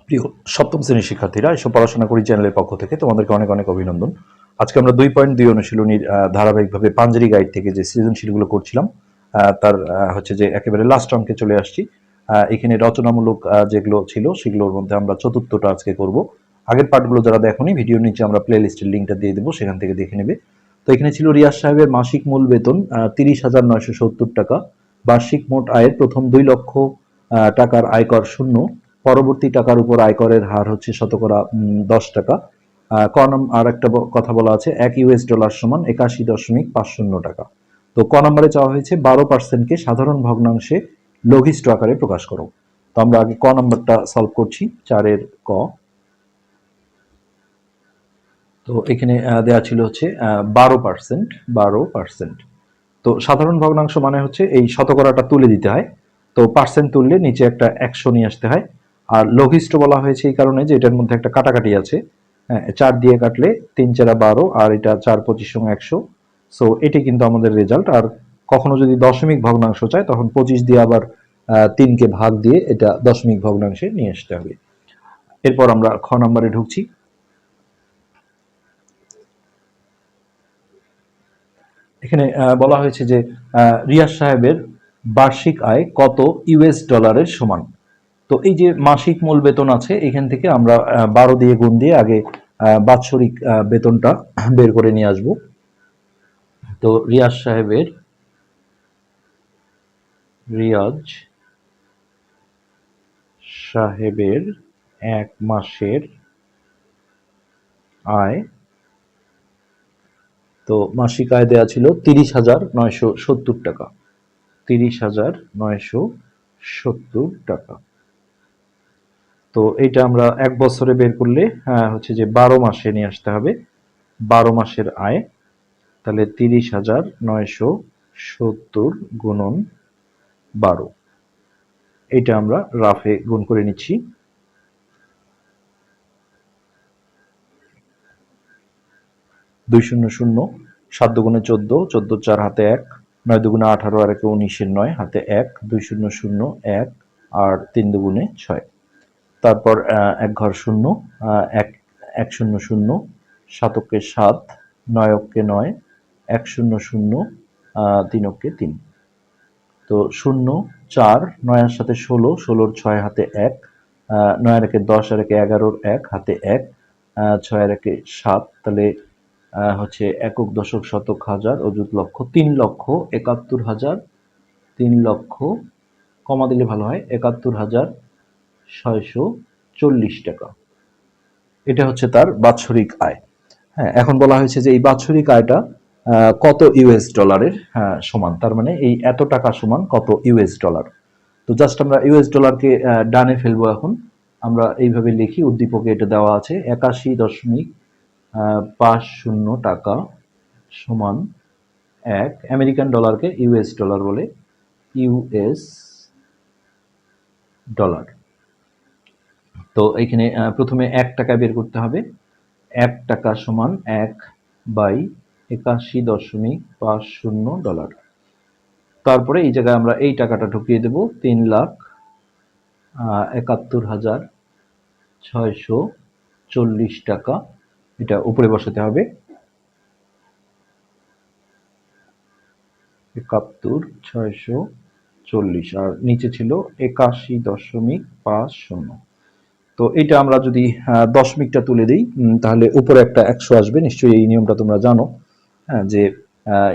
প্রিয় সপ্তম শ্রেণীর শিক্ষার্থীরা, এসব পড়াশোনা করি চ্যানেলের পক্ষ থেকে তোমাদেরকে অনেক অনেক অভিনন্দন। আজকে আমরা 2.2 অনুশীলনীর ধারাবাহিকভাবে পাঞ্জেরি গাইড থেকে যে সৃজনশীলগুলো করছিলাম তার হচ্ছে যে একেবারে লাস্ট অঙ্কে চলে আসছি। এখানে রচনামূলক যেগুলো ছিল সেগুলোর মধ্যে আমরা চতুর্থটা আজকে করব। আগের পার্টগুলো যারা দেখোনি, ভিডিওর নিচে আমরা প্লে লিস্টের লিঙ্কটা দিয়ে দেবো, সেখান থেকে দেখে নেবে। তো এখানে ছিল রিয়াজ সাহেবের মাসিক মূল বেতন 30,970 টাকা, বার্ষিক মোট আয়ের প্রথম 2 লক্ষ টাকার আয়কর শূন্য, পরবর্তী টাকার উপর আয়করের হার হচ্ছে শতকরা 10 টাকা। আর একটা কথা বলা আছে, $1 সমান 81.50 টাকা। তো ক নম্বরে চাওয়া হয়েছে 12%কে সাধারণ ভগ্নাংশে লঘিষ্ঠ আকারে প্রকাশ করো। তো আমরা আগে ক নম্বরটা সলভ করছি, 4-এর ক। তো এখানে দেয়া ছিল হচ্ছে 12%। 12%। তো সাধারণ ভগ্নাংশ মানে হচ্ছে এই শতকরাটা তুলে দিতে হয়। তো পার্সেন্ট তুললে নিচে একটা 100 নিয়ে আসতে হয়। আর লঘিষ্ঠ বলা হয়েছে এই কারণে যে এটার মধ্যে একটা কাটাকাটি আছে। হ্যাঁ, 4 দিয়ে কাটলে 3 4 12, আর এটা 4 25 100। সো এটি কিন্তু আমাদের রেজাল্ট। আর কখনো যদি দশমিক ভগ্নাংশ চায় তখন 25 দিয়ে আবার 3কে ভাগ দিয়ে এটা দশমিক ভগ্নাংশে নিয়ে আসতে হবে। এরপর আমরা খ নম্বরে ঢুকছি। এখানে বলা হয়েছে যে রিয়াজ সাহেবের বার্ষিক আয় কত $, সমান। তো এই যে মাসিক মূল বেতন আছে, এখান থেকে আমরা 12 দিয়ে গুণ দিয়ে আগে বাৎসরিক বেতনটা বের করে নিয়ে আসব। তো রিয়াজ সাহেবের এক মাসের আয়, তো মাসিক আয় দেয়া ছিল 30,970 টাকা। 30,970 টাকা। তো এইটা আমরা এক বছরে বের করলে হচ্ছে যে 12 মাসে নিয়ে আসতে হবে। 12 মাসের আয়, তাহলে 30,970 গুণন 12। এটা আমরা রাফে গুণ করে নিচ্ছি। 2 শূন্য শূন্য, 7 দুগুণে 14, 14 4 হাতে 1, 9 দুগুণে 18, আর 19 9 হাতে 1, 2 শূন্য শূন্য 1, আর 3 দুগুণে 6। তারপর এক ঘর শূন্য, 1 শূন্য শূন্য, 7 অক্ষে 7, 9 অক্ষে 9, 1 শূন্য শূন্য, 3 অক্ষে 3। তো 0 4, 9 এর সাথে 16, 16 6 হাতে 1, 9 আর 1 10, আর 1 11, 1 হাতে 1, 6 আর 1 7। তাহলে হচ্ছে একক দশক শতক হাজার অযুত লক্ষ, 3,71,000, 3 লক্ষ কমা দিলে ভালো হয়, 71,640 টাকা। এটা হচ্ছে তার বাৎসরিক আয়। হ্যাঁ, এখন বলা হয়েছে যে এই বাৎসরিক আয়টা কত $, সমান, তার মানে এই এত টাকা সমান কত $। তো জাস্ট আমরা $কে ডানে ফেলবো। এখন আমরা এইভাবে লিখি, উদ্দীপকে এটা দেওয়া আছে, 81.50 টাকা সমান 1 আমেরিকান ডলারকে $, বলে, $। তো এখানে প্রথমে 1 টাকা বের করতে হবে। 1 টাকা সমান 1/81.50 $। তারপরে এই জায়গায় আমরা এই টাকাটা ঢুকিয়ে দেব, 3,71,640 টাকা। এটা উপরে বসাতে হবে, 71,640, আর নিচে ছিল 81.50। তো এটা আমরা যদি দশমিকটা তুলে দিই, তাহলে উপরে একটা 100 আসবে। নিশ্চয়ই এই নিয়মটা তোমরা জানো, হ্যাঁ, যে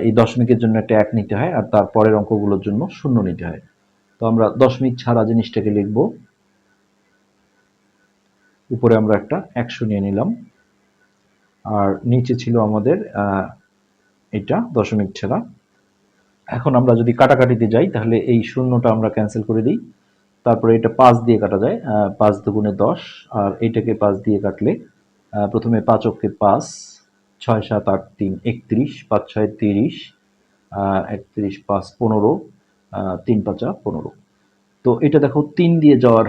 এই দশমিকের জন্য একটা 1 নিতে হয় আর তারপরের অঙ্কগুলোর জন্য 0 নিতে হয়। তো আমরা দশমিক ছাড়া জিনিসটাকে লিখব, উপরে আমরা একটা 100 নিয়ে নিলাম, আর নিচে ছিল আমাদের এটা দশমিক ছাড়া। এখন আমরা যদি কাটাকাটিতে যাই তাহলে এই শূন্যটা আমরা ক্যান্সেল করে দিই। তারপরে এটা 5 দিয়ে কাটা যায়, 5 দুগুণে 10, আর এইটাকে 5 দিয়ে কাটলে প্রথমে 5 অক্ষে 5, 6 7 8 3 31, 5 6 30, 31 5 15, 3 5 15। তো এটা দেখো 3 দিয়ে যাওয়ার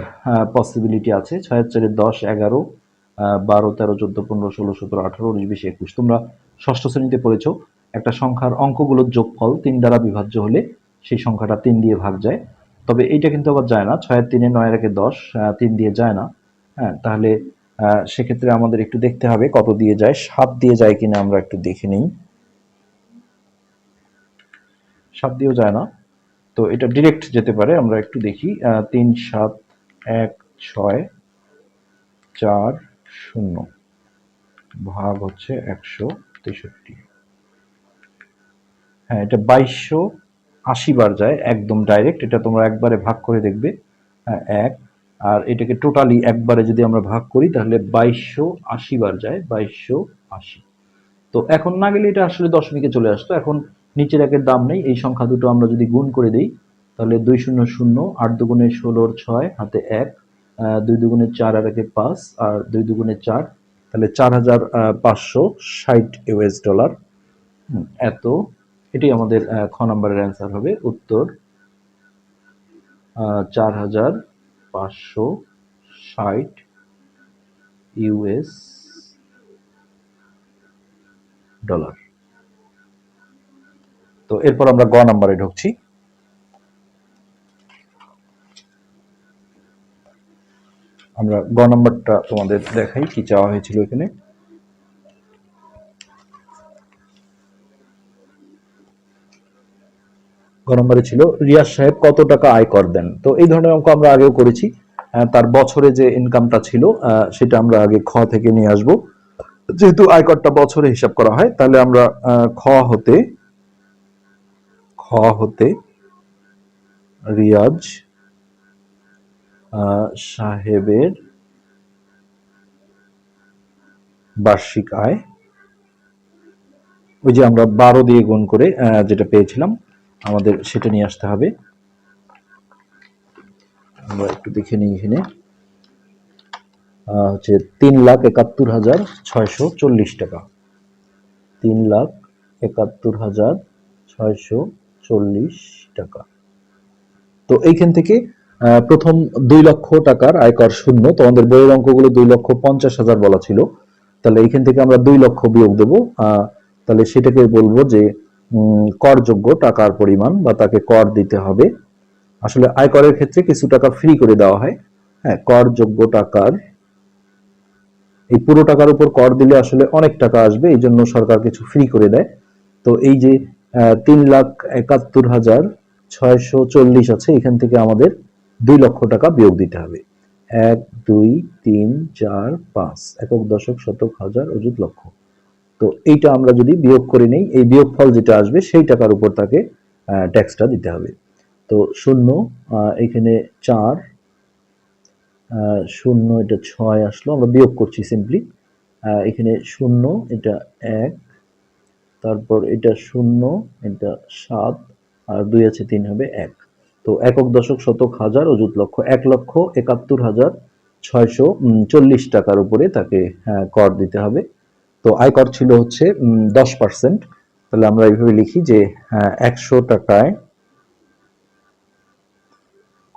পসিবিলিটি আছে। 6 4 10 11, 12 13 14 15 16 17 18 19 20 21। তোমরা ষষ্ঠ শ্রেণীতে পড়েছো, একটা সংখ্যার অঙ্কগুলোর যোগফল 3 দ্বারা বিভাজ্য হলে সেই সংখ্যাটা 3 দিয়ে ভাগ যায়। তবে এইটা কিন্তু আবার যায় না, 6 3 9 1 10, 3 দিয়ে যায় না। হ্যাঁ, তাহলে সেক্ষেত্রে আমাদের একটু দেখতে হবে কত দিয়ে যায়, 7 দিয়ে যায় কিনা আমরা একটু দেখে নিই। 7 দিয়েও যায় না, তো এটা ডিরেক্ট যেতে পারে, আমরা একটু দেখি। 3 7 1 6 4 0 ভাগ হচ্ছে 163। হ্যাঁ, এটা 2280 বার যায় একদম ডাইরেক্ট। এটা তোমরা একবারে ভাগ করে দেখবে। হ্যাঁ, এক, আর এটাকে টোটালি একবারে যদি আমরা ভাগ করি তাহলে 2280 বার যায়, 2280। তো এখন না গেলে এটা আসলে দশমিকে চলে আসতো। এখন নিচের একের দাম নেই, এই সংখ্যা দুটো আমরা যদি গুণ করে দিই তাহলে 2 শূন্য 0, 8 দুগুণে 16 6 হাতে 1, 2 দুগুণে 4 আর একে 5, আর 2 দুগুণে 4, তাহলে 4560 ইউএস ডলার। এত, এটাই আমাদের খ নম্বরের অ্যান্সার হবে। উত্তর 4560 ইউএস ডলার। তো এরপর আমরা গ নাম্বারে ঢুকছি। আমরা গ নাম্বারটা তোমাদের দেখাই কি চাওয়া হয়েছিল এখানে। গ নম্বরে ছিল রিয়াজ সাহেব কত টাকা আয়কর দেন। তো এই ধরনের অঙ্ক আমরা আগেও করেছি। তার বছরে যে ইনকামটা ছিল সেটা আমরা আগে খ থেকে নিয়ে আসব। যেহেতু আয়করটা বছরে হিসাব করা হয়, তাহলে আমরা খ হতে রিয়াজ সাহেবের বার্ষিক আয়, ওই যে আমরা 12 দিয়ে গুণ করে যেটা পেয়েছিলাম আমাদের সেটা নিয়ে আসতে হবে। আমরা একটু দেখে নিই এখানে। হচ্ছে 3,71,640 টাকা। 3,71,640 টাকা। তো এইখান থেকে প্রথম 2 লক্ষ টাকার আয়কর শূন্য, তো আমাদের বইয়ের অঙ্কগুলো 2,50,000 বলা ছিল। তাহলে এইখান থেকে আমরা 2 লক্ষ বিয়োগ দেবো। তাহলে সেটাকে বলবো যে করযোগ্য টাকার পরিমাণ, বা তাকে কর দিতে হবে। আসলে আয়করের ক্ষেত্রে কিছু টাকা ফ্রি করে দেওয়া হয়। হ্যাঁ, করযোগ্য টাকার, এই পুরো টাকার উপর কর দিলে আসলে অনেক টাকা আসবে, এই জন্য সরকার কিছু ফ্রি করে দেয়। তো এই যে 3,71,640 আছে, এখান থেকে আমাদের 2 লক্ষ টাকা বিয়োগ দিতে হবে। 1 2 3 4 5 একক দশক শতক হাজার অযুত লক্ষ। তো এইটা আমরা যদি বিয়োগ করে নেই, এই বিয়োগফল যেটা আসবে সেই টাকার উপর তাকে ট্যাক্সটা দিতে হবে। তো শূন্য, এখানে 4, শূন্য, এটা 6 আসলো, আমরা বিয়োগ করছি সিম্পলি। এখানে শূন্য, এটা 1, তারপর এটা 0, এটা 7, আর 2 আছে 3 হবে 1। তো একক দশক শতক হাজার অযুত লক্ষ, 1,71,640 টাকার উপরে তাকে কর দিতে হবে। তো আয়কর ছিল হচ্ছে 10%। তাহলে আমরা এইভাবে লিখি যে 100 টাকায়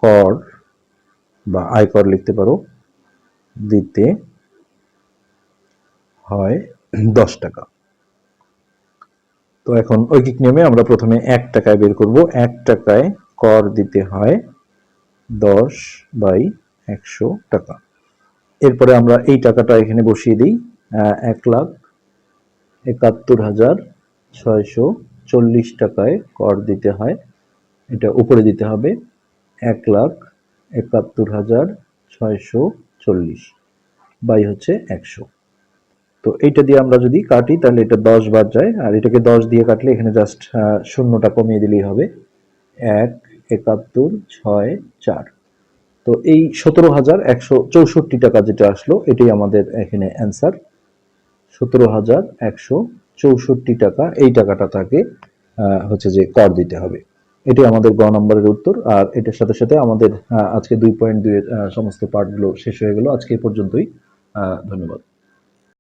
কর বা আয়কর লিখতে পারো দিতে হয় 10 টাকা। তো এখন ঐকিক নিয়মে আমরা প্রথমে 1 টাকায় বের করব। 1 টাকায় কর দিতে হয় 10/100 টাকা। এরপরে আমরা এই টাকাটা এখানে বসিয়ে দিই। 1,71,640 টাকায় কর দিতে হয়, এটা উপরে দিতে হবে 1,71,640 বাই হচ্ছে 100। তো এইটা দিয়ে আমরা যদি কাটি তাহলে এটা 10 বার যায়, আর এটাকে 10 দিয়ে কাটলে এখানে জাস্ট শূন্যটা কমিয়ে দিলেই হবে। 1 71 6 4। তো এই 17,164 টাকা যেটা আসলো, এটাই আমাদের এখানে অ্যান্সার। 17,164 টাকা, এই টাকাটা তাকে হচ্ছে যে কর দিতে হবে। এটাই আমাদের গ নম্বরের উত্তর। আর এটার সাথে সাথে আমাদের আজকে 2.2 এর সমস্ত পার্টগুলো শেষ হয়ে গেল। আজকে এই পর্যন্তই। ধন্যবাদ।